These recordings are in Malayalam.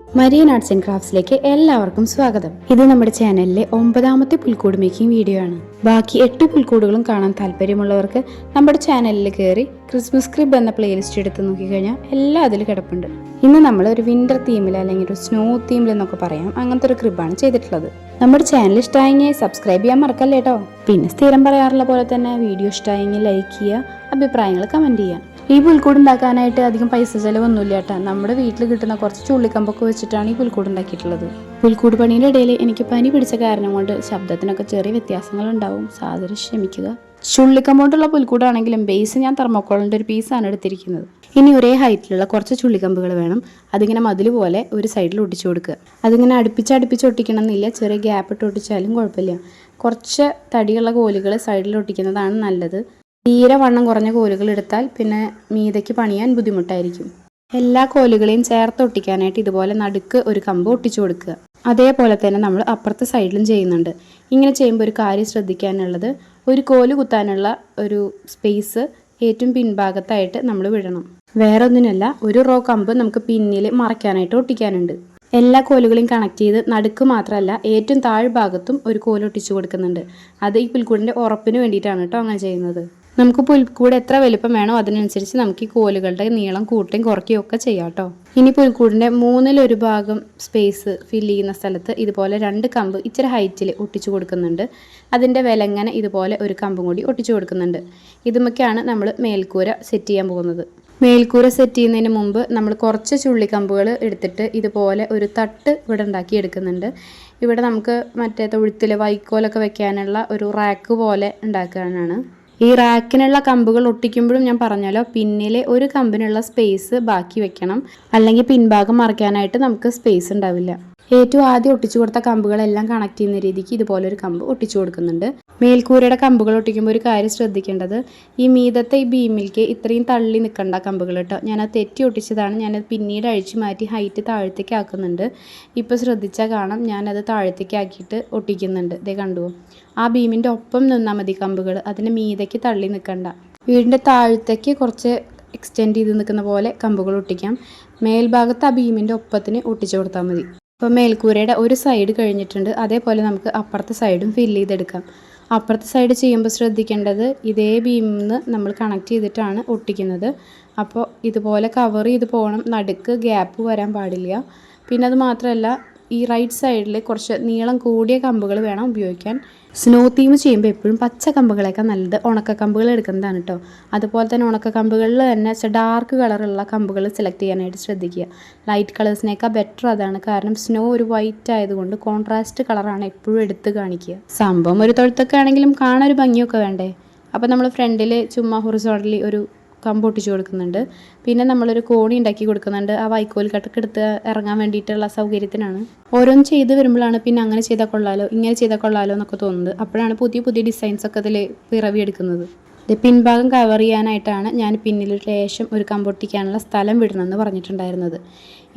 മരിയൻ ആർട്സ് ആൻഡ് ക്രാഫ്റ്റ്സിലേക്ക് എല്ലാവർക്കും സ്വാഗതം. ഇത് നമ്മുടെ ചാനലിലെ 9ാമത്തെ പുൽക്കൂട് മേക്കിംഗ് വീഡിയോ ആണ്. ബാക്കി 8 പുൽക്കൂടുകളും കാണാൻ താല്പര്യമുള്ളവർക്ക് നമ്മുടെ ചാനലിൽ കയറി ക്രിസ്മസ് ക്രിബ് എന്ന പ്ലേലിസ്റ്റ് എടുത്ത് നോക്കിക്കഴിഞ്ഞാൽ എല്ലാം അതിൽ കിടപ്പുണ്ട്. ഇന്ന് നമ്മൾ ഒരു വിന്റർ തീമിൽ അല്ലെങ്കിൽ ഒരു സ്നോ തീമിൽ എന്നൊക്കെ പറയാം, അങ്ങനത്തെ ഒരു ക്രിബാണ് ചെയ്തിട്ടുള്ളത്. നമ്മുടെ ചാനൽ ഇഷ്ടമായെങ്കിൽ സബ്സ്ക്രൈബ് ചെയ്യാൻ മറക്കല്ലേ കേട്ടോ. പിന്നെ സ്ഥിരം പറയാറുള്ള പോലെ തന്നെ വീഡിയോ ഇഷ്ടമായെങ്കിൽ ലൈക്ക് ചെയ്യുക, അഭിപ്രായങ്ങൾ കമൻറ്റ് ചെയ്യുക. ഈ പുൽക്കൂട് ഉണ്ടാക്കാനായിട്ട് അധികം പൈസ ചിലവൊന്നുമില്ല കേട്ടോ. നമ്മുടെ വീട്ടിൽ കിട്ടുന്ന കുറച്ച് ചുള്ളിക്കമ്പൊക്കെ വെച്ചിട്ടാണ് ഈ പുൽക്കൂട് ഉണ്ടാക്കിയിട്ടുള്ളത്. പുൽക്കൂട് പണിയുടെ ഇടയിൽ എനിക്ക് പനി പിടിച്ച കാരണം കൊണ്ട് ശബ്ദത്തിനൊക്കെ ചെറിയ വ്യത്യാസങ്ങൾ ഉണ്ടാവും, സാധാരണ ക്ഷമിക്കുക. ചുള്ളിക്കമ്പോണ്ടുള്ള പുൽക്കൂടാണെങ്കിലും ബേസ് ഞാൻ തെർമോക്കോളിൻ്റെ ഒരു പീസാണ് എടുത്തിരിക്കുന്നത്. ഇനി ഒരേ ഹൈറ്റിലുള്ള കുറച്ച് ചുള്ളിക്കമ്പുകൾ വേണം. അതിങ്ങനെ മതിൽ പോലെ ഒരു സൈഡിൽ ഒട്ടിച്ചു കൊടുക്കുക. അതിങ്ങനെ അടുപ്പിച്ച് ഒട്ടിക്കണം എന്നില്ല, ചെറിയ ഗ്യാപ്പ് ഇട്ട് ഒട്ടിച്ചാലും കുഴപ്പമില്ല. കുറച്ച് തടിയുള്ള കോലുകൾ സൈഡിൽ ഒട്ടിക്കുന്നതാണ് നല്ലത്. തീരെ വണ്ണം കുറഞ്ഞ കോലുകൾ എടുത്താൽ പിന്നെ മീതയ്ക്ക് പണിയാൻ ബുദ്ധിമുട്ടായിരിക്കും. എല്ലാ കോലുകളെയും ചേർത്ത് ഒട്ടിക്കാനായിട്ട് ഇതുപോലെ നടുക്ക് ഒരു കമ്പ് ഒട്ടിച്ചു കൊടുക്കുക. അതേപോലെ തന്നെ നമ്മൾ അപ്പുറത്തെ സൈഡിലും ചെയ്യുന്നുണ്ട്. ഇങ്ങനെ ചെയ്യുമ്പോൾ ഒരു കാര്യം ശ്രദ്ധിക്കാനുള്ളത്, ഒരു കോല് കുത്താനുള്ള ഒരു സ്പേസ് ഏറ്റവും പിൻഭാഗത്തായിട്ട് നമ്മൾ വിടണം. വേറെ ഒന്നിനല്ല, ഒരു റോ കമ്പ് നമുക്ക് പിന്നിൽ മറയ്ക്കാനായിട്ട് ഒട്ടിക്കാനുണ്ട്. എല്ലാ കോലുകളെയും കണക്ട് ചെയ്ത് നടുക്ക് മാത്രമല്ല ഏറ്റവും താഴ്ഭാഗത്തും ഒരു കോല് ഒട്ടിച്ചു കൊടുക്കുന്നുണ്ട്. അത് ഈ പുൽക്കൂടിൻ്റെ ഉറപ്പിന് വേണ്ടിയിട്ടാണ് കേട്ടോ അങ്ങനെ ചെയ്യുന്നത്. നമുക്ക് പുൽക്കൂട് എത്ര വലുപ്പം വേണോ അതിനനുസരിച്ച് നമുക്ക് ഈ കോലുകളുടെ നീളം കൂട്ടുകയും കുറയ്ക്കുകയും ഒക്കെ ചെയ്യാം കേട്ടോ. ഇനി പുൽക്കൂടിൻ്റെ 1/3 ഭാഗം സ്പേസ് ഫില്ല് ചെയ്യുന്ന സ്ഥലത്ത് ഇതുപോലെ 2 കമ്പ് ഇച്ചിരി ഹൈറ്റിൽ ഒട്ടിച്ചു കൊടുക്കുന്നുണ്ട്. അതിൻ്റെ വിലങ്ങനെ ഇതുപോലെ ഒരു കമ്പും കൂടി ഒട്ടിച്ചു കൊടുക്കുന്നുണ്ട്. ഇതുമൊക്കെയാണ് നമ്മൾ മേൽക്കൂര സെറ്റ് ചെയ്യാൻ പോകുന്നത്. മേൽക്കൂര സെറ്റ് ചെയ്യുന്നതിന് മുമ്പ് നമ്മൾ കുറച്ച് ചുള്ളിക്കമ്പുകൾ എടുത്തിട്ട് ഇതുപോലെ ഒരു തട്ട് ഇവിടെ ഉണ്ടാക്കി എടുക്കുന്നുണ്ട്. ഇവിടെ നമുക്ക് മറ്റേ തൊഴുത്തിൽ വൈക്കോലൊക്കെ വെക്കാനുള്ള ഒരു റാക്ക് പോലെ ഉണ്ടാക്കാനാണ്. ഈ റാക്കിനുള്ള കമ്പുകൾ ഒട്ടിക്കുമ്പോഴും ഞാൻ പറഞ്ഞാലോ, പിന്നിലെ ഒരു കമ്പിനുള്ള സ്പേസ് ബാക്കി വെക്കണം, അല്ലെങ്കിൽ പിൻഭാഗം മറിക്കാനായിട്ട് നമുക്ക് സ്പേസ് ഉണ്ടാവില്ല. ഏറ്റവും ആദ്യം ഒട്ടിച്ചു കൊടുത്ത കമ്പുകളെല്ലാം കണക്ട് ചെയ്യുന്ന രീതിക്ക് ഇതുപോലെ ഒരു കമ്പ് ഒട്ടിച്ചു കൊടുക്കുന്നുണ്ട്. മേൽക്കൂരയുടെ കമ്പുകൾ ഒട്ടിക്കുമ്പോൾ ഒരു കാര്യം ശ്രദ്ധിക്കേണ്ടത്, ഈ മീതത്തെ ഈ ബീമിലേക്ക് ഇത്രയും തള്ളി നിൽക്കേണ്ട കമ്പുകൾ കേട്ടോ. ഞാനത് തെറ്റി ഒട്ടിച്ചതാണ്. ഞാനത് പിന്നീട് അഴിച്ചു മാറ്റി ഹൈറ്റ് താഴത്തേക്ക് ആക്കുന്നുണ്ട്. ഇപ്പോൾ ശ്രദ്ധിച്ചാൽ കാണാം, ഞാനത് താഴത്തേക്ക് ആക്കിയിട്ട് ഒട്ടിക്കുന്നുണ്ട്. ഇതേ കണ്ടുപോകും. ആ ബീമിൻ്റെ ഒപ്പം നിന്നാൽ മതി കമ്പുകൾ, അതിന് മീതയ്ക്ക് തള്ളി നിൽക്കണ്ട. വീടിൻ്റെ താഴത്തേക്ക് കുറച്ച് എക്സ്റ്റെൻഡ് ചെയ്ത് നിൽക്കുന്ന പോലെ കമ്പുകൾ ഒട്ടിക്കാം. മേൽഭാഗത്ത് ആ ബീമിൻ്റെ ഒപ്പത്തിന് ഒട്ടിച്ചു കൊടുത്താൽ മതി. ഇപ്പോൾ മേൽക്കൂരയുടെ ഒരു സൈഡ് കഴിഞ്ഞിട്ടുണ്ട്. അതേപോലെ നമുക്ക് അപ്പുറത്തെ സൈഡും ഫില്ല് ചെയ്തെടുക്കാം. അപ്പുറത്തെ സൈഡ് ചെയ്യുമ്പോൾ ശ്രദ്ധിക്കേണ്ടത്, ഇതേ ബീമിൽ നിന്ന് നമ്മൾ കണക്ട് ചെയ്തിട്ടാണ് ഒട്ടിക്കുന്നത്. അപ്പോൾ ഇതുപോലെ കവർ ചെയ്ത് പോകണം, നടുക്ക് ഗ്യാപ്പ് വരാൻ പാടില്ല. പിന്നെ അത് മാത്രമല്ല, ഈ റൈറ്റ് സൈഡിൽ കുറച്ച് നീളം കൂടിയ കമ്പുകൾ വേണം ഉപയോഗിക്കാൻ. സ്നോ തീം ചെയ്യുമ്പോൾ എപ്പോഴും പച്ച കമ്പുകളേക്കാൾ നല്ലത് ഉണക്ക കമ്പുകൾ എടുക്കുന്നതാണ് കേട്ടോ. അതുപോലെ തന്നെ ഉണക്ക കമ്പുകളിൽ തന്നെ ഡാർക്ക് കളറുള്ള കമ്പുകൾ സെലക്ട് ചെയ്യാനായിട്ട് ശ്രദ്ധിക്കുക. ലൈറ്റ് കളേഴ്സിനേക്കാൾ ബെറ്റർ അതാണ്. കാരണം സ്നോ ഒരു വൈറ്റ് ആയതുകൊണ്ട് കോൺട്രാസ്റ്റ് കളറാണ് എപ്പോഴും എടുത്ത് കാണിക്കുക. സംഭവം ഒരു തൊഴുത്തൊക്കെ ആണെങ്കിലും കാണാൻ ഒരു ഭംഗിയൊക്കെ വേണ്ടേ. അപ്പോൾ നമ്മൾ ഫ്രണ്ടിൽ ചുമ്മാ ഹൊറിസോണ്ടലി ഒരു കമ്പ് ഒട്ടിച്ചു കൊടുക്കുന്നുണ്ട്. പിന്നെ നമ്മളൊരു കോണി ഉണ്ടാക്കി കൊടുക്കുന്നുണ്ട്. ആ വൈക്കോൽ കട്ടൊക്കെ എടുത്ത് ഇറങ്ങാൻ വേണ്ടിയിട്ടുള്ള സൗകര്യത്തിനാണ്. ഓരോന്ന് ചെയ്ത് വരുമ്പോഴാണ് പിന്നെ അങ്ങനെ ചെയ്താൽ കൊള്ളാലോ, ഇങ്ങനെ ചെയ്താൽ കൊള്ളാലോ എന്നൊക്കെ തോന്നുന്നത്. അപ്പോഴാണ് പുതിയ ഡിസൈൻസൊക്കെ അതിൽ പിറവിയെടുക്കുന്നത്. പിൻഭാഗം കവർ ചെയ്യാനായിട്ടാണ് ഞാൻ പിന്നിലൊരു ലേശം ഒരു കമ്പ് ഒട്ടിക്കാനുള്ള സ്ഥലം വിടണമെന്ന് പറഞ്ഞിട്ടുണ്ടായിരുന്നത്.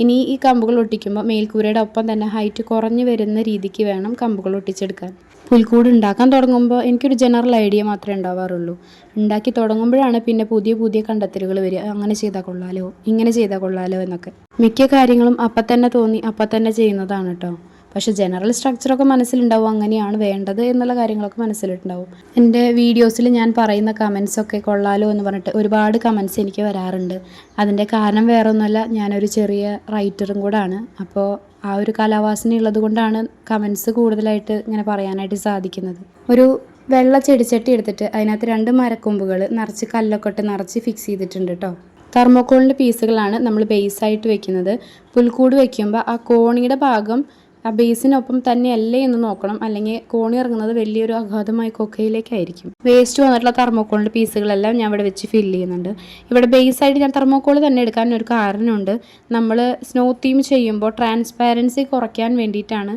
ഇനി ഈ കമ്പുകൾ ഒട്ടിക്കുമ്പോൾ മേൽക്കൂരയുടെ ഒപ്പം തന്നെ ഹൈറ്റ് കുറഞ്ഞു വരുന്ന രീതിക്ക് വേണം കമ്പുകൾ ഒട്ടിച്ചെടുക്കാൻ. പുൽക്കൂട് ഉണ്ടാക്കാൻ തുടങ്ങുമ്പോൾ എനിക്കൊരു ജനറൽ ഐഡിയ മാത്രമേ ഉണ്ടാവാറുള്ളൂ. ഉണ്ടാക്കി തുടങ്ങുമ്പോഴാണ് പിന്നെ പുതിയ കണ്ടെത്തലുകൾ വരിക. അങ്ങനെ ചെയ്താൽ കൊള്ളാലോ, ഇങ്ങനെ ചെയ്താൽ കൊള്ളാലോ എന്നൊക്കെ. മിക്ക കാര്യങ്ങളും അപ്പം തന്നെ തോന്നി അപ്പം തന്നെ ചെയ്യുന്നതാണ് കേട്ടോ. പക്ഷേ ജനറൽ സ്ട്രക്ചറൊക്കെ മനസ്സിലുണ്ടാവും, അങ്ങനെയാണ് വേണ്ടത് എന്നുള്ള കാര്യങ്ങളൊക്കെ മനസ്സിലുണ്ടാവും. എൻ്റെ വീഡിയോസിൽ ഞാൻ പറയുന്ന കമൻസൊക്കെ കൊള്ളാലോ എന്ന് പറഞ്ഞിട്ട് ഒരുപാട് കമൻസ് എനിക്ക് വരാറുണ്ട്. അതിൻ്റെ കാരണം വേറെ ഒന്നുമല്ല, ഞാനൊരു ചെറിയ റൈറ്ററും കൂടാണ്. അപ്പോൾ ആ ഒരു കലാവാസന ഉള്ളത് കൊണ്ടാണ് കമൻസ് കൂടുതലായിട്ട് ഇങ്ങനെ പറയാനായിട്ട് സാധിക്കുന്നത്. ഒരു വെള്ള ചെടിച്ചട്ടി എടുത്തിട്ട് അതിനകത്ത് 2 മരക്കൊമ്പുകൾ നിറച്ച് കല്ലൊക്കെ ഇട്ട് നിറച്ച് ഫിക്സ് ചെയ്തിട്ടുണ്ട് കേട്ടോ. തെർമോക്കോളിൻ്റെ പീസുകളാണ് നമ്മൾ ബേസായിട്ട് വെക്കുന്നത്. പുൽക്കൂട് വയ്ക്കുമ്പോൾ ആ കോണിയുടെ ഭാഗം ആ ബേസിനൊപ്പം തന്നെയല്ലേ എന്ന് നോക്കണം, അല്ലെങ്കിൽ കോണി ഇറങ്ങുന്നത് വലിയൊരു അഗാധമായ കൊക്കയിലേക്കായിരിക്കും. വേസ്റ്റ് വന്നിട്ടുള്ള തെർമോക്കോളിൻ്റെ പീസുകളെല്ലാം ഞാൻ ഇവിടെ വെച്ച് ഫില്ല് ചെയ്യുന്നുണ്ട്. ഇവിടെ ബേസായിട്ട് ഞാൻ തെർമോക്കോൾ തന്നെ എടുക്കാൻ ഒരു കാരണമുണ്ട്. നമ്മൾ സ്നോ തീം ചെയ്യുമ്പോൾ ട്രാൻസ്പാരൻസി കുറയ്ക്കാൻ വേണ്ടിയിട്ടാണ്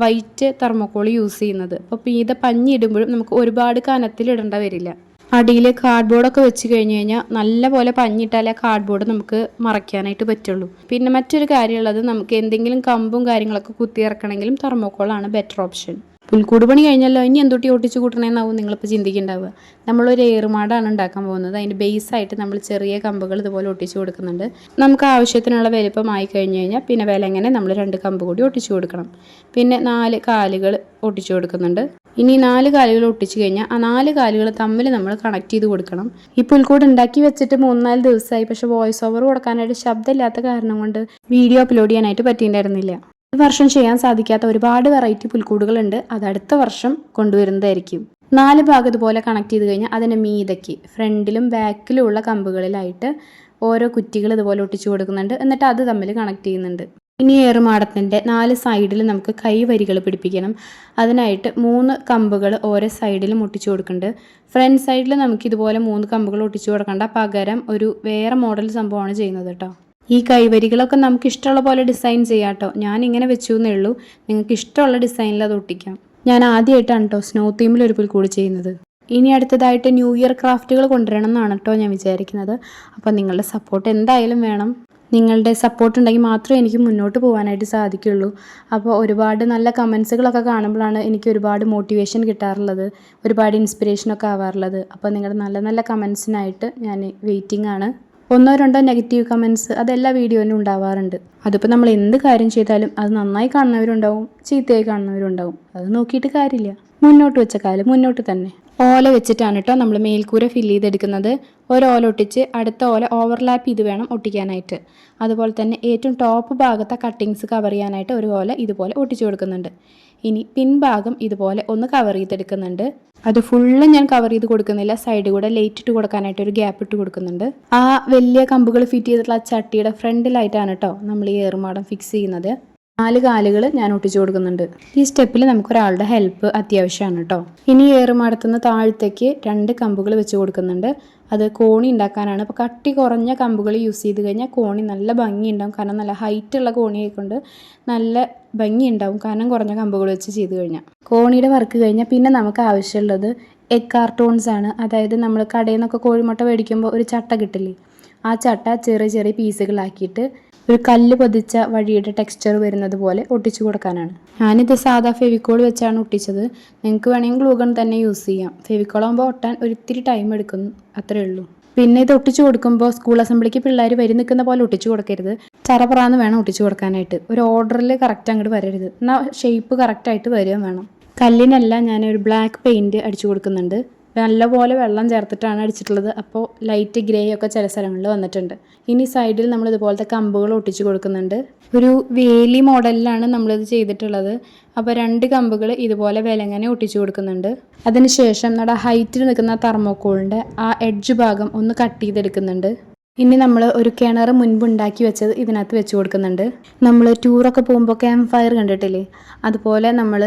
വൈറ്റ് തെർമോക്കോൾ യൂസ് ചെയ്യുന്നത്. അപ്പോൾ മീതെ പഞ്ഞി ഇടുമ്പോഴും നമുക്ക് ഒരുപാട് കനത്തിലിടേണ്ട വരില്ല. അടിയിൽ കാർഡ്ബോർഡൊക്കെ വെച്ച് കഴിഞ്ഞ് കഴിഞ്ഞാൽ നല്ല പോലെ പഞ്ഞിട്ടാലേ കാർഡ്ബോർഡ് നമുക്ക് മറയ്ക്കാനായിട്ട് പറ്റുള്ളൂ. പിന്നെ മറ്റൊരു കാര്യമുള്ളത്, നമുക്ക് എന്തെങ്കിലും കമ്പും കാര്യങ്ങളൊക്കെ കുത്തി ഇറക്കണമെങ്കിലും തെർമോക്കോളാണ് ബെറ്റർ ഓപ്ഷൻ. പുൽക്കൂട് പണി കഴിഞ്ഞല്ലോ, ഇനി എന്തൊട്ടി ഒട്ടിച്ച് കൂട്ടണേന്നാവും നിങ്ങളിപ്പോൾ ചിന്തിക്കുന്നുണ്ടാവുക. നമ്മളൊരു ഏറുമാടാണ് ഉണ്ടാക്കാൻ പോകുന്നത്. അതിൻ്റെ ബേസായിട്ട് നമ്മൾ ചെറിയ കമ്പുകൾ ഇതുപോലെ ഒട്ടിച്ച് കൊടുക്കുന്നുണ്ട്. നമുക്ക് ആവശ്യത്തിനുള്ള വലിപ്പമായി കഴിഞ്ഞ് കഴിഞ്ഞാൽ പിന്നെ വിലങ്ങനെ നമ്മൾ 2 കമ്പ് കൂടി ഒട്ടിച്ച് കൊടുക്കണം. പിന്നെ 4 കാലുകൾ ഒട്ടിച്ച് കൊടുക്കുന്നുണ്ട്. ഇനി 4 കാലുകൾ ഒട്ടിച്ച് കഴിഞ്ഞാൽ ആ 4 കാലുകൾ തമ്മിൽ നമ്മൾ കണക്ട് ചെയ്ത് കൊടുക്കണം. ഈ പുൽക്കൂട് ഉണ്ടാക്കി വെച്ചിട്ട് 3-4 ദിവസമായി. പക്ഷേ വോയിസ് ഓവർ കൊടുക്കാനായിട്ട് ശബ്ദമില്ലാത്ത കാരണം കൊണ്ട് വീഡിയോ അപ്ലോഡ് ചെയ്യാനായിട്ട് പറ്റിയിട്ടുണ്ടായിരുന്നില്ല. ഈ വർഷം ചെയ്യാൻ സാധിക്കാത്ത ഒരുപാട് വെറൈറ്റി പുൽക്കൂടുകളുണ്ട്. അത് അടുത്ത വർഷം കൊണ്ടുവരുന്നതായിരിക്കും. 4 ഭാഗം ഇതുപോലെ കണക്ട് ചെയ്ത് കഴിഞ്ഞാൽ അതിൻ്റെ മീതയ്ക്ക് ഫ്രണ്ടിലും ബാക്കിലും ഉള്ള കമ്പുകളിലായിട്ട് ഓരോ കുറ്റികൾ ഇതുപോലെ ഒട്ടിച്ചു കൊടുക്കുന്നുണ്ട്. എന്നിട്ട് അത് തമ്മിൽ കണക്ട് ചെയ്യുന്നുണ്ട്. ഇനി ഏറുമാടത്തിൻ്റെ 4 സൈഡിൽ നമുക്ക് കൈവരികൾ പിടിപ്പിക്കണം. അതിനായിട്ട് 3 കമ്പുകൾ ഓരോ സൈഡിലും ഒട്ടിച്ചു കൊടുക്കുന്നുണ്ട്. ഫ്രണ്ട് സൈഡിൽ നമുക്ക് ഇതുപോലെ 3 കമ്പുകൾ ഒട്ടിച്ചു കൊടുക്കേണ്ട, പകരം ഒരു വേറെ മോഡൽ സംഭവമാണ് ചെയ്യുന്നത് കേട്ടോ. ഈ കൈവരികളൊക്കെ നമുക്ക് ഇഷ്ടമുള്ള പോലെ ഡിസൈൻ ചെയ്യാം കേട്ടോ. ഞാൻ ഇങ്ങനെ വെച്ചു എന്നേ ഉള്ളൂ. നിങ്ങൾക്ക് ഇഷ്ടമുള്ള ഡിസൈനിൽ അത് ഒട്ടിക്കാം. ഞാൻ ആദ്യമായിട്ടാണ് കേട്ടോ സ്നോ തീമിൽ ഒരു പുൽക്കൂട് ചെയ്യുന്നത്. ഇനി അടുത്തതായിട്ട് ന്യൂ ഇയർ ക്രാഫ്റ്റുകൾ കൊണ്ടുവരണം എന്നാണ് കേട്ടോ ഞാൻ വിചാരിക്കുന്നത്. അപ്പോൾ നിങ്ങളുടെ സപ്പോർട്ട് എന്തായാലും വേണം. നിങ്ങളുടെ സപ്പോർട്ട് ഉണ്ടെങ്കിൽ മാത്രമേ എനിക്ക് മുന്നോട്ട് പോകാനായിട്ട് സാധിക്കുള്ളൂ. അപ്പോൾ ഒരുപാട് നല്ല കമൻസുകളൊക്കെ കാണുമ്പോഴാണ് എനിക്ക് ഒരുപാട് മോട്ടിവേഷൻ കിട്ടാറുള്ളത്, ഒരുപാട് ഇൻസ്പിറേഷനൊക്കെ ആവാറുള്ളത്. അപ്പോൾ നിങ്ങളുടെ നല്ല നല്ല കമൻസിനായിട്ട് ഞാൻ വെയിറ്റിംഗ് ആണ്. 1-2 നെഗറ്റീവ് കമൻസ് അതെല്ലാ വീഡിയോയിലും ഉണ്ടാവാറുണ്ട്. അതിപ്പോൾ നമ്മൾ എന്ത് കാര്യം ചെയ്താലും അത് നന്നായി കാണുന്നവരുണ്ടാവും, ചീത്തയായി കാണുന്നവരുണ്ടാവും. അത് നോക്കിയിട്ട് കാര്യമില്ല. മുന്നോട്ട് വെച്ച കാലം മുന്നോട്ട് തന്നെ. ഓല വെച്ചിട്ടാണ് കേട്ടോ നമ്മൾ മേൽക്കൂര ഫില്ല് ചെയ്തെടുക്കുന്നത്. ഓല ഒട്ടിച്ച് അടുത്ത ഓല ഓവർലാപ്പ് ചെയ്ത് വേണം ഒട്ടിക്കാനായിട്ട്. അതുപോലെ തന്നെ ഏറ്റവും ടോപ്പ് ഭാഗത്തെ കട്ടിങ്സ് കവർ ചെയ്യാനായിട്ട് ഒരു ഓല ഇതുപോലെ ഒട്ടിച്ചു കൊടുക്കുന്നുണ്ട്. ഇനി പിൻഭാഗം ഇതുപോലെ ഒന്ന് കവർ ചെയ്തെടുക്കുന്നുണ്ട്. അത് ഫുള്ള് ഞാൻ കവർ ചെയ്ത് കൊടുക്കുന്നില്ല. സൈഡ് കൂടെ ലൈറ്റ് ഇട്ട് കൊടുക്കാനായിട്ട് ഒരു ഗ്യാപ്പ് ഇട്ട് കൊടുക്കുന്നുണ്ട്. ആ വലിയ കമ്പുകൾ ഫിറ്റ് ചെയ്തിട്ടുള്ള ആ ചട്ടിയുടെ ഫ്രണ്ടിലായിട്ടാണ് കേട്ടോ നമ്മൾ ഈ ഏറുമാടം ഫിക്സ് ചെയ്യുന്നത്. 4 കാലുകൾ ഞാൻ ഒട്ടിച്ചു കൊടുക്കുന്നുണ്ട്. ഈ സ്റ്റെപ്പിൽ നമുക്കൊരാളുടെ ഹെൽപ്പ് അത്യാവശ്യമാണ് കേട്ടോ. ഇനി ഏറുമാടത്തുനിന്ന് താഴത്തേക്ക് 2 കമ്പുകൾ വെച്ച് കൊടുക്കുന്നുണ്ട്. അത് കോണി ഉണ്ടാക്കാനാണ്. അപ്പോൾ കട്ടി കുറഞ്ഞ കമ്പുകൾ യൂസ് ചെയ്ത് കഴിഞ്ഞാൽ കോണി നല്ല ഭംഗി ഉണ്ടാവും. കാരണം നല്ല ഹൈറ്റുള്ള കോണി ആയിക്കൊണ്ട് നല്ല ഭംഗി ഉണ്ടാവും. കാരണം കുറഞ്ഞ കമ്പുകൾ വെച്ച് ചെയ്ത് കഴിഞ്ഞാൽ. കോണിയുടെ വർക്ക് കഴിഞ്ഞാൽ പിന്നെ നമുക്ക് ആവശ്യമുള്ളത് എഗ് കാർട്ടൂൺസ് ആണ്. അതായത് നമ്മൾ കടയിൽ നിന്നൊക്കെ കോഴിമുട്ട മേടിക്കുമ്പോൾ ഒരു ചട്ട കിട്ടില്ലേ, ആ ചട്ട ചെറിയ ചെറിയ പീസുകളാക്കിയിട്ട് ഒരു കല്ല് പതിച്ച വഴിയുടെ ടെക്സ്ചർ വരുന്നത് പോലെ ഒട്ടിച്ചു കൊടുക്കാനാണ്. ഞാനിത് സാധാ ഫെവിക്കോൾ വെച്ചാണ് ഒട്ടിച്ചത്. നിങ്ങൾക്ക് വേണമെങ്കിൽ ഗ്ലൂ ഗൺ തന്നെ യൂസ് ചെയ്യാം. ഫെവിക്കോൾ ആകുമ്പോൾ ഒട്ടാൻ ഒരിത്തിരി ടൈം എടുക്കും, അത്രയേ ഉള്ളൂ. പിന്നെ ഇത് ഒട്ടിച്ചു കൊടുക്കുമ്പോൾ സ്കൂൾ അസംബ്ലിക്ക് പിള്ളേർ വരി നിൽക്കുന്ന പോലെ ഒട്ടിച്ചു കൊടുക്കരുത്. ചറപറാന്ന് വേണം ഒട്ടിച്ചു കൊടുക്കാനായിട്ട്. ഒരു ഓർഡറിൽ കറക്റ്റ് അങ്ങോട്ട് വരരുത്. എന്നാൽ ഷേപ്പ് കറക്റ്റായിട്ട് വരികയും വേണം. കല്ലിനല്ല ഞാനൊരു ബ്ലാക്ക് പെയിൻറ്റ് അടിച്ചു കൊടുക്കുന്നുണ്ട്. നല്ലപോലെ വെള്ളം ചേർത്തിട്ടാണ് അടിച്ചിട്ടുള്ളത്. അപ്പോൾ ലൈറ്റ് ഗ്രേ ഒക്കെ ചില സ്ഥലങ്ങളിൽ വന്നിട്ടുണ്ട്. ഇനി സൈഡിൽ നമ്മൾ ഇതുപോലത്തെ കമ്പുകൾ ഒട്ടിച്ച് കൊടുക്കുന്നുണ്ട്. ഒരു വേലി മോഡലിലാണ് നമ്മളിത് ചെയ്തിട്ടുള്ളത്. അപ്പോൾ 2 കമ്പുകൾ ഇതുപോലെ വിലങ്ങനെ ഒട്ടിച്ചു കൊടുക്കുന്നുണ്ട്. അതിനുശേഷം നമ്മുടെ ഹൈറ്റിൽ നിൽക്കുന്ന തെർമോക്കോളിൻ്റെ ആ എഡ്ജ് ഭാഗം ഒന്ന് കട്ട് ചെയ്തെടുക്കുന്നുണ്ട്. ഇനി നമ്മൾ ഒരു കിണർ മുൻപ് ഉണ്ടാക്കി വെച്ചത് ഇതിനകത്ത് വെച്ച് കൊടുക്കുന്നുണ്ട്. നമ്മൾ ടൂറൊക്കെ പോകുമ്പോൾ ക്യാമ്പ് ഫയർ കണ്ടിട്ടില്ലേ, അതുപോലെ നമ്മൾ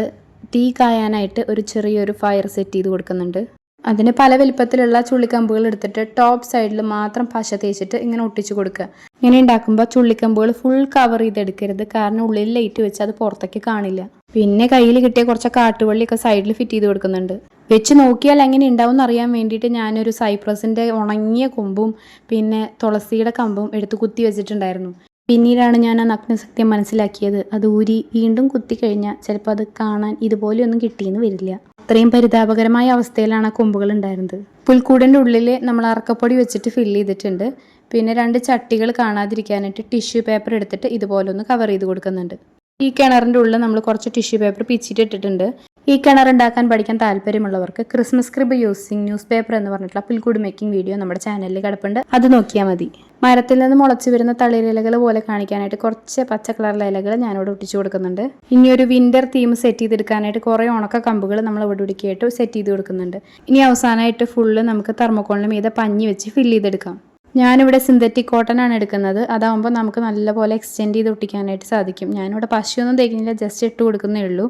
തീ കായാനായിട്ട് ഒരു ചെറിയൊരു ഫയർ സെറ്റ് ചെയ്ത് കൊടുക്കുന്നുണ്ട്. അതിന് പല വലിപ്പത്തിലുള്ള ചുള്ളിക്കമ്പുകൾ എടുത്തിട്ട് ടോപ്പ് സൈഡിൽ മാത്രം പശ തേച്ചിട്ട് ഇങ്ങനെ ഒട്ടിച്ചു കൊടുക്കുക. ഇങ്ങനെ ഉണ്ടാക്കുമ്പോൾ ചുള്ളിക്കമ്പുകൾ ഫുൾ കവർ ചെയ്തെടുക്കരുത്. കാരണം ഉള്ളിൽ ലൈറ്റ് വെച്ച് അത് പുറത്തേക്ക് കാണില്ല. പിന്നെ കയ്യിൽ കിട്ടിയ കുറച്ച് കാട്ടുവള്ളിയൊക്കെ സൈഡിൽ ഫിറ്റ് ചെയ്ത് കൊടുക്കുന്നുണ്ട്. വെച്ച് നോക്കിയാൽ എങ്ങനെ ഉണ്ടാവും എന്നറിയാൻ വേണ്ടിയിട്ട് ഞാനൊരു സൈപ്രസിൻ്റെ ഉണങ്ങിയ കൊമ്പും പിന്നെ തുളസിയുടെ കമ്പും എടുത്ത് കുത്തി വെച്ചിട്ടുണ്ടായിരുന്നു. പിന്നീടാണ് ഞാൻ ആ നഗ്നസത്യം മനസ്സിലാക്കിയത്. അത് ഊരി വീണ്ടും കുത്തി കഴിഞ്ഞാൽ ചിലപ്പോൾ അത് കാണാൻ ഇതുപോലെയൊന്നും കിട്ടിയെന്ന് വരില്ല. അത്രയും പരിതാപകരമായ അവസ്ഥയിലാണ് ആ കൊമ്പുകൾ ഉണ്ടായിരുന്നത്. പുൽക്കൂടിൻ്റെ ഉള്ളിൽ നമ്മൾ അറക്കപ്പൊടി വെച്ചിട്ട് ഫില്ല് ചെയ്തിട്ടുണ്ട്. പിന്നെ 2 ചട്ടികൾ കാണാതിരിക്കാനായിട്ട് ടിഷ്യൂ പേപ്പർ എടുത്തിട്ട് ഇതുപോലെ ഒന്ന് കവർ ചെയ്ത് കൊടുക്കുന്നുണ്ട്. ഈ കിണറിൻ്റെ ഉള്ളിൽ നമ്മൾ കുറച്ച് ടിഷ്യൂ പേപ്പർ പിച്ചിട്ടിട്ടുണ്ട്. ഈ കിണർ ഉണ്ടാക്കാൻ പഠിക്കാൻ താല്പര്യമുള്ളവർക്ക് Christmas crib using news paper എന്ന് പറഞ്ഞിട്ടുള്ള പുൽക്കൂട് മേക്കിംഗ് വീഡിയോ നമ്മുടെ ചാനലിൽ കിടപ്പുണ്ട്. അത് നോക്കിയാൽ മതി. മരത്തിൽ നിന്ന് മുളച്ച് വരുന്ന തളിരിലകൾ പോലെ കാണിക്കാനായിട്ട് കുറച്ച് പച്ച കളറിലെ ഇലകൾ ഞാനിവിടെ ഒട്ടിച്ചു കൊടുക്കുന്നുണ്ട്. ഇനി ഒരു വിൻ്റർ തീം സെറ്റ് ചെയ്തെടുക്കാനായിട്ട് കുറേ ഉണക്ക കമ്പുകൾ നമ്മൾ ഇവിടെ ഒടുക്കിയായിട്ട് സെറ്റ് ചെയ്ത് കൊടുക്കുന്നുണ്ട്. ഇനി അവസാനമായിട്ട് ഫുള്ള് നമുക്ക് തെർമോക്കോളിന് മീതെ പഞ്ഞി വെച്ച് ഫില്ല് ചെയ്തെടുക്കാം. ഞാനിവിടെ സിന്തറ്റിക് കോട്ടൺ ആണ് എടുക്കുന്നത്. അതാകുമ്പോൾ നമുക്ക് നല്ലപോലെ എക്സ്റ്റെൻഡ് ചെയ്ത് ഒട്ടിക്കാനായിട്ട് സാധിക്കും. ഞാനിവിടെ പശയൊന്നും തേക്കുന്നില്ല, ജസ്റ്റ് ഇട്ട് കൊടുക്കുന്നേ ഉള്ളൂ.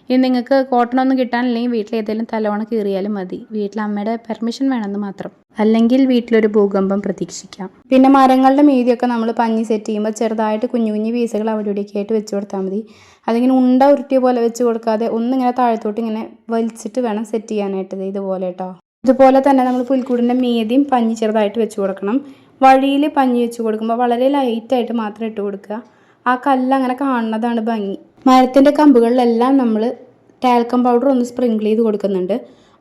ഇനി നിങ്ങൾക്ക് കോട്ടണൊന്നും കിട്ടാനില്ലെങ്കിൽ വീട്ടിൽ ഏതെങ്കിലും തലവണ കീറിയാലും മതി. വീട്ടിൽ അമ്മയുടെ പെർമിഷൻ വേണമെന്ന് മാത്രം. അല്ലെങ്കിൽ വീട്ടിലൊരു ഭൂകമ്പം പ്രതീക്ഷിക്കാം. പിന്നെ മരങ്ങളുടെ മീതിയൊക്കെ നമ്മൾ പഞ്ഞി സെറ്റ് ചെയ്യുമ്പോൾ ചെറുതായിട്ട് കുഞ്ഞു കുഞ്ഞു പീസുകൾ അവിടെ ഇവിടെയൊക്കെ ആയിട്ട് വെച്ച് കൊടുത്താൽ മതി. അതിങ്ങനെ ഉണ്ട ഉരുട്ടിയ പോലെ വെച്ച് കൊടുക്കാതെ ഒന്നിങ്ങനെ താഴത്തോട്ട് ഇങ്ങനെ വലിച്ചിട്ട് വേണം സെറ്റ് ചെയ്യാനായിട്ട്. ഇതുപോലെ കേട്ടോ. ഇതുപോലെ തന്നെ നമ്മൾ പുൽക്കൂടിൻ്റെ മീതിയും പഞ്ഞി ചെറുതായിട്ട് വെച്ച് കൊടുക്കണം. വഴിയിൽ പഞ്ഞി വെച്ച് കൊടുക്കുമ്പോൾ വളരെ ലൈറ്റായിട്ട് മാത്രം ഇട്ട് കൊടുക്കുക. ആ കല്ല് അങ്ങനെ കാണുന്നതാണ് ഭംഗി. മരത്തിൻ്റെ കമ്പുകളിലെല്ലാം നമ്മൾ ടാൽക്കം പൗഡർ ഒന്ന് സ്പ്രിങ്കിൾ ചെയ്ത് കൊടുക്കുന്നുണ്ട്.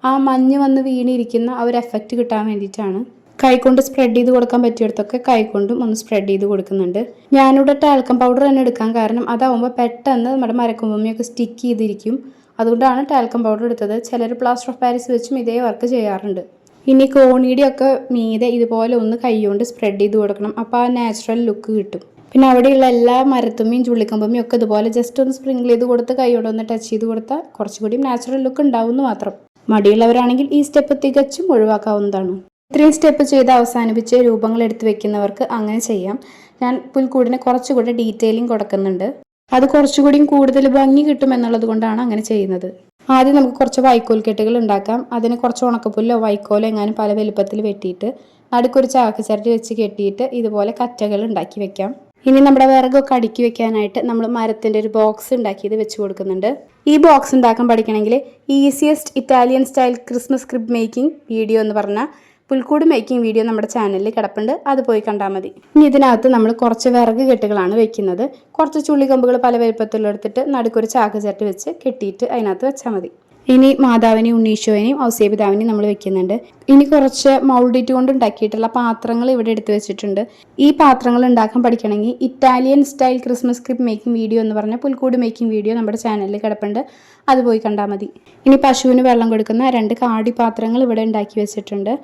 ആ മഞ്ഞ് വന്ന് വീണിരിക്കുന്ന ആ ഒരു എഫക്റ്റ് കിട്ടാൻ വേണ്ടിയിട്ടാണ്. കൈകൊണ്ട് സ്പ്രെഡ് ചെയ്ത് കൊടുക്കാൻ പറ്റിയിടത്തൊക്കെ കൈകൊണ്ടും ഒന്ന് സ്പ്രെഡ് ചെയ്ത് കൊടുക്കുന്നുണ്ട്. ഞാനിവിടെ ടാൽക്കം പൗഡർ തന്നെ എടുക്കാൻ കാരണം അതാവുമ്പോൾ പെട്ടെന്ന് നമ്മുടെ മരക്കൊമ്പൊക്കെ സ്റ്റിക്ക് ചെയ്തിരിക്കും. അതുകൊണ്ടാണ് ടാൽക്കം പൗഡർ എടുത്തത്. ചിലർ പ്ലാസ്റ്റർ ഓഫ് പാരീസ് വെച്ചും ഇതേ വർക്ക് ചെയ്യാറുണ്ട്. ഇനി കോണിയുടെയൊക്കെ മീതെ ഇതുപോലെ ഒന്ന് കൈകൊണ്ട് സ്പ്രെഡ് ചെയ്ത് കൊടുക്കണം. അപ്പോൾ ആ നാച്ചുറൽ ലുക്ക് കിട്ടും. പിന്നെ അവിടെയുള്ള എല്ലാ മരത്തുമ്മയും ചുള്ളിക്കമ്പുമ്മയും ഒക്കെ ഇതുപോലെ ജസ്റ്റ് ഒന്ന് സ്പ്രിങ്കിൾ ചെയ്ത് കൊടുത്ത് കൈയോടെ ഒന്ന് ടച്ച് ചെയ്ത് കൊടുത്താൽ കുറച്ചുകൂടി നാച്ചുറൽ ലുക്ക് ഉണ്ടാവുമെന്ന് മാത്രം. മടിയുള്ളവരാണെങ്കിൽ ഈ സ്റ്റെപ്പ് തികച്ചും ഒഴിവാക്കാവുന്നതാണ്. ഇത്രയും സ്റ്റെപ്പ് ചെയ്ത് അവസാനിപ്പിച്ച് രൂപങ്ങൾ എടുത്ത് വെക്കുന്നവർക്ക് അങ്ങനെ ചെയ്യാം. ഞാൻ പുൽക്കൂടിന് കുറച്ചുകൂടി ഡീറ്റെയിലിംഗ് കൊടുക്കുന്നുണ്ട്. അത് കുറച്ചുകൂടിയും കൂടുതൽ ഭംഗി കിട്ടും എന്നുള്ളത് കൊണ്ടാണ് അങ്ങനെ ചെയ്യുന്നത്. ആദ്യം നമുക്ക് കുറച്ച് വൈക്കോൽ കെട്ടുകൾ ഉണ്ടാക്കാം. അതിന് കുറച്ച് ഉണക്കപ്പുല്ലോ വൈക്കോലോ എങ്ങാനും പല വലുപ്പത്തിൽ വെട്ടിയിട്ട് നടുക്കൊരു ചാക്കുചരട് വെച്ച് കെട്ടിയിട്ട് ഇതുപോലെ കറ്റകൾ ഉണ്ടാക്കി വെക്കാം. ഇനി നമ്മുടെ വിറകൊക്കെ അടുക്കി വെക്കാനായിട്ട് നമ്മൾ മരത്തിൻ്റെ ഒരു ബോക്സ് ഉണ്ടാക്കിയത് വെച്ച് കൊടുക്കുന്നുണ്ട്. ഈ ബോക്സ് ഉണ്ടാക്കാൻ പഠിക്കണമെങ്കിൽ easiest Italian style Christmas crib making video എന്ന് പറഞ്ഞാൽ പുൽക്കൂട് മേക്കിംഗ് വീഡിയോ നമ്മുടെ ചാനലിൽ കിടപ്പുണ്ട്. അത് പോയി കണ്ടാൽ മതി. ഇനി ഇതിനകത്ത് നമ്മൾ കുറച്ച് വിറക് കെട്ടുകളാണ് വെക്കുന്നത്. കുറച്ച് ചുള്ളിക്കമ്പുകൾ പല വലുപ്പത്തിലെടുത്തിട്ട് നടുക്കൊരു ചാക്കുചരട് വെച്ച് കെട്ടിയിട്ട് അതിനകത്ത് വെച്ചാൽ മതി. ഇനി മാതാവിനെയും ഉണ്ണീശോനെയും ഔസേപിതാവിനെയും നമ്മൾ വെക്കുന്നുണ്ട്. ഇനി കുറച്ച് മൗൾഡിറ്റ് കൊണ്ട് ഉണ്ടാക്കിയിട്ടുള്ള പാത്രങ്ങൾ ഇവിടെ എടുത്ത് വെച്ചിട്ടുണ്ട്. ഈ പാത്രങ്ങൾ ഉണ്ടാക്കാൻ പഠിക്കണമെങ്കിൽ Italian style Christmas crib making video എന്ന് പറഞ്ഞ പുൽക്കൂട് മേക്കിംഗ് വീഡിയോ നമ്മുടെ ചാനലിൽ കിടപ്പുണ്ട്. അത് പോയി കണ്ടാൽ മതി. ഇനി പശുവിന് വെള്ളം കൊടുക്കുന്ന 2 കാടി പാത്രങ്ങൾ ഇവിടെ ഉണ്ടാക്കി വെച്ചിട്ടുണ്ട്.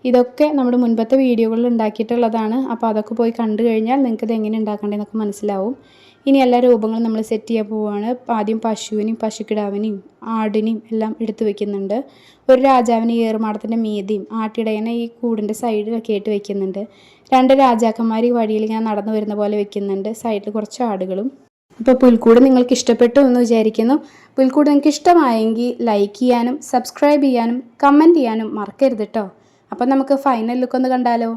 ഇതൊക്കെ നമ്മുടെ മുൻപത്തെ വീഡിയോകളിൽ ഉണ്ടാക്കിയിട്ടുള്ളതാണ്. അപ്പോൾ അതൊക്കെ പോയി കണ്ടു കഴിഞ്ഞാൽ നിങ്ങൾക്ക് ഇത് എങ്ങനെ ഉണ്ടാക്കേണ്ടതെന്നൊക്കെ മനസ്സിലാവും. ഇനി എല്ലാ രൂപങ്ങളും നമ്മൾ സെറ്റ് ചെയ്യാൻ പോവുകയാണ്. ആദ്യം പശുവിനെയും പശുക്കിടാവിനെയും ആടിനെയും എല്ലാം എടുത്ത് വെക്കുന്നുണ്ട്. ഒരു രാജാവിനെ ഏറുമാടത്തിൻ്റെ മീതിയും ആട്ടിടയനെ ഈ കൂടിൻ്റെ സൈഡിലൊക്കെ ആയിട്ട് വെക്കുന്നുണ്ട്. 2 രാജാക്കന്മാർ ഈ വഴിയിൽ ഇങ്ങനെ നടന്നു വരുന്ന പോലെ വെക്കുന്നുണ്ട്. സൈഡിൽ കുറച്ച് ആടുകളും. അപ്പോൾ പുൽക്കൂട് നിങ്ങൾക്ക് ഇഷ്ടപ്പെട്ടു എന്ന് വിചാരിക്കുന്നു. പുൽക്കൂട് നിങ്ങൾക്ക് ഇഷ്ടമായെങ്കിൽ ലൈക്ക് ചെയ്യാനും സബ്സ്ക്രൈബ് ചെയ്യാനും കമൻറ്റ് ചെയ്യാനും മറക്കരുത് കേട്ടോ. അപ്പം നമുക്ക് ഫൈനൽ ലുക്ക് ഒന്ന് കണ്ടാലോ.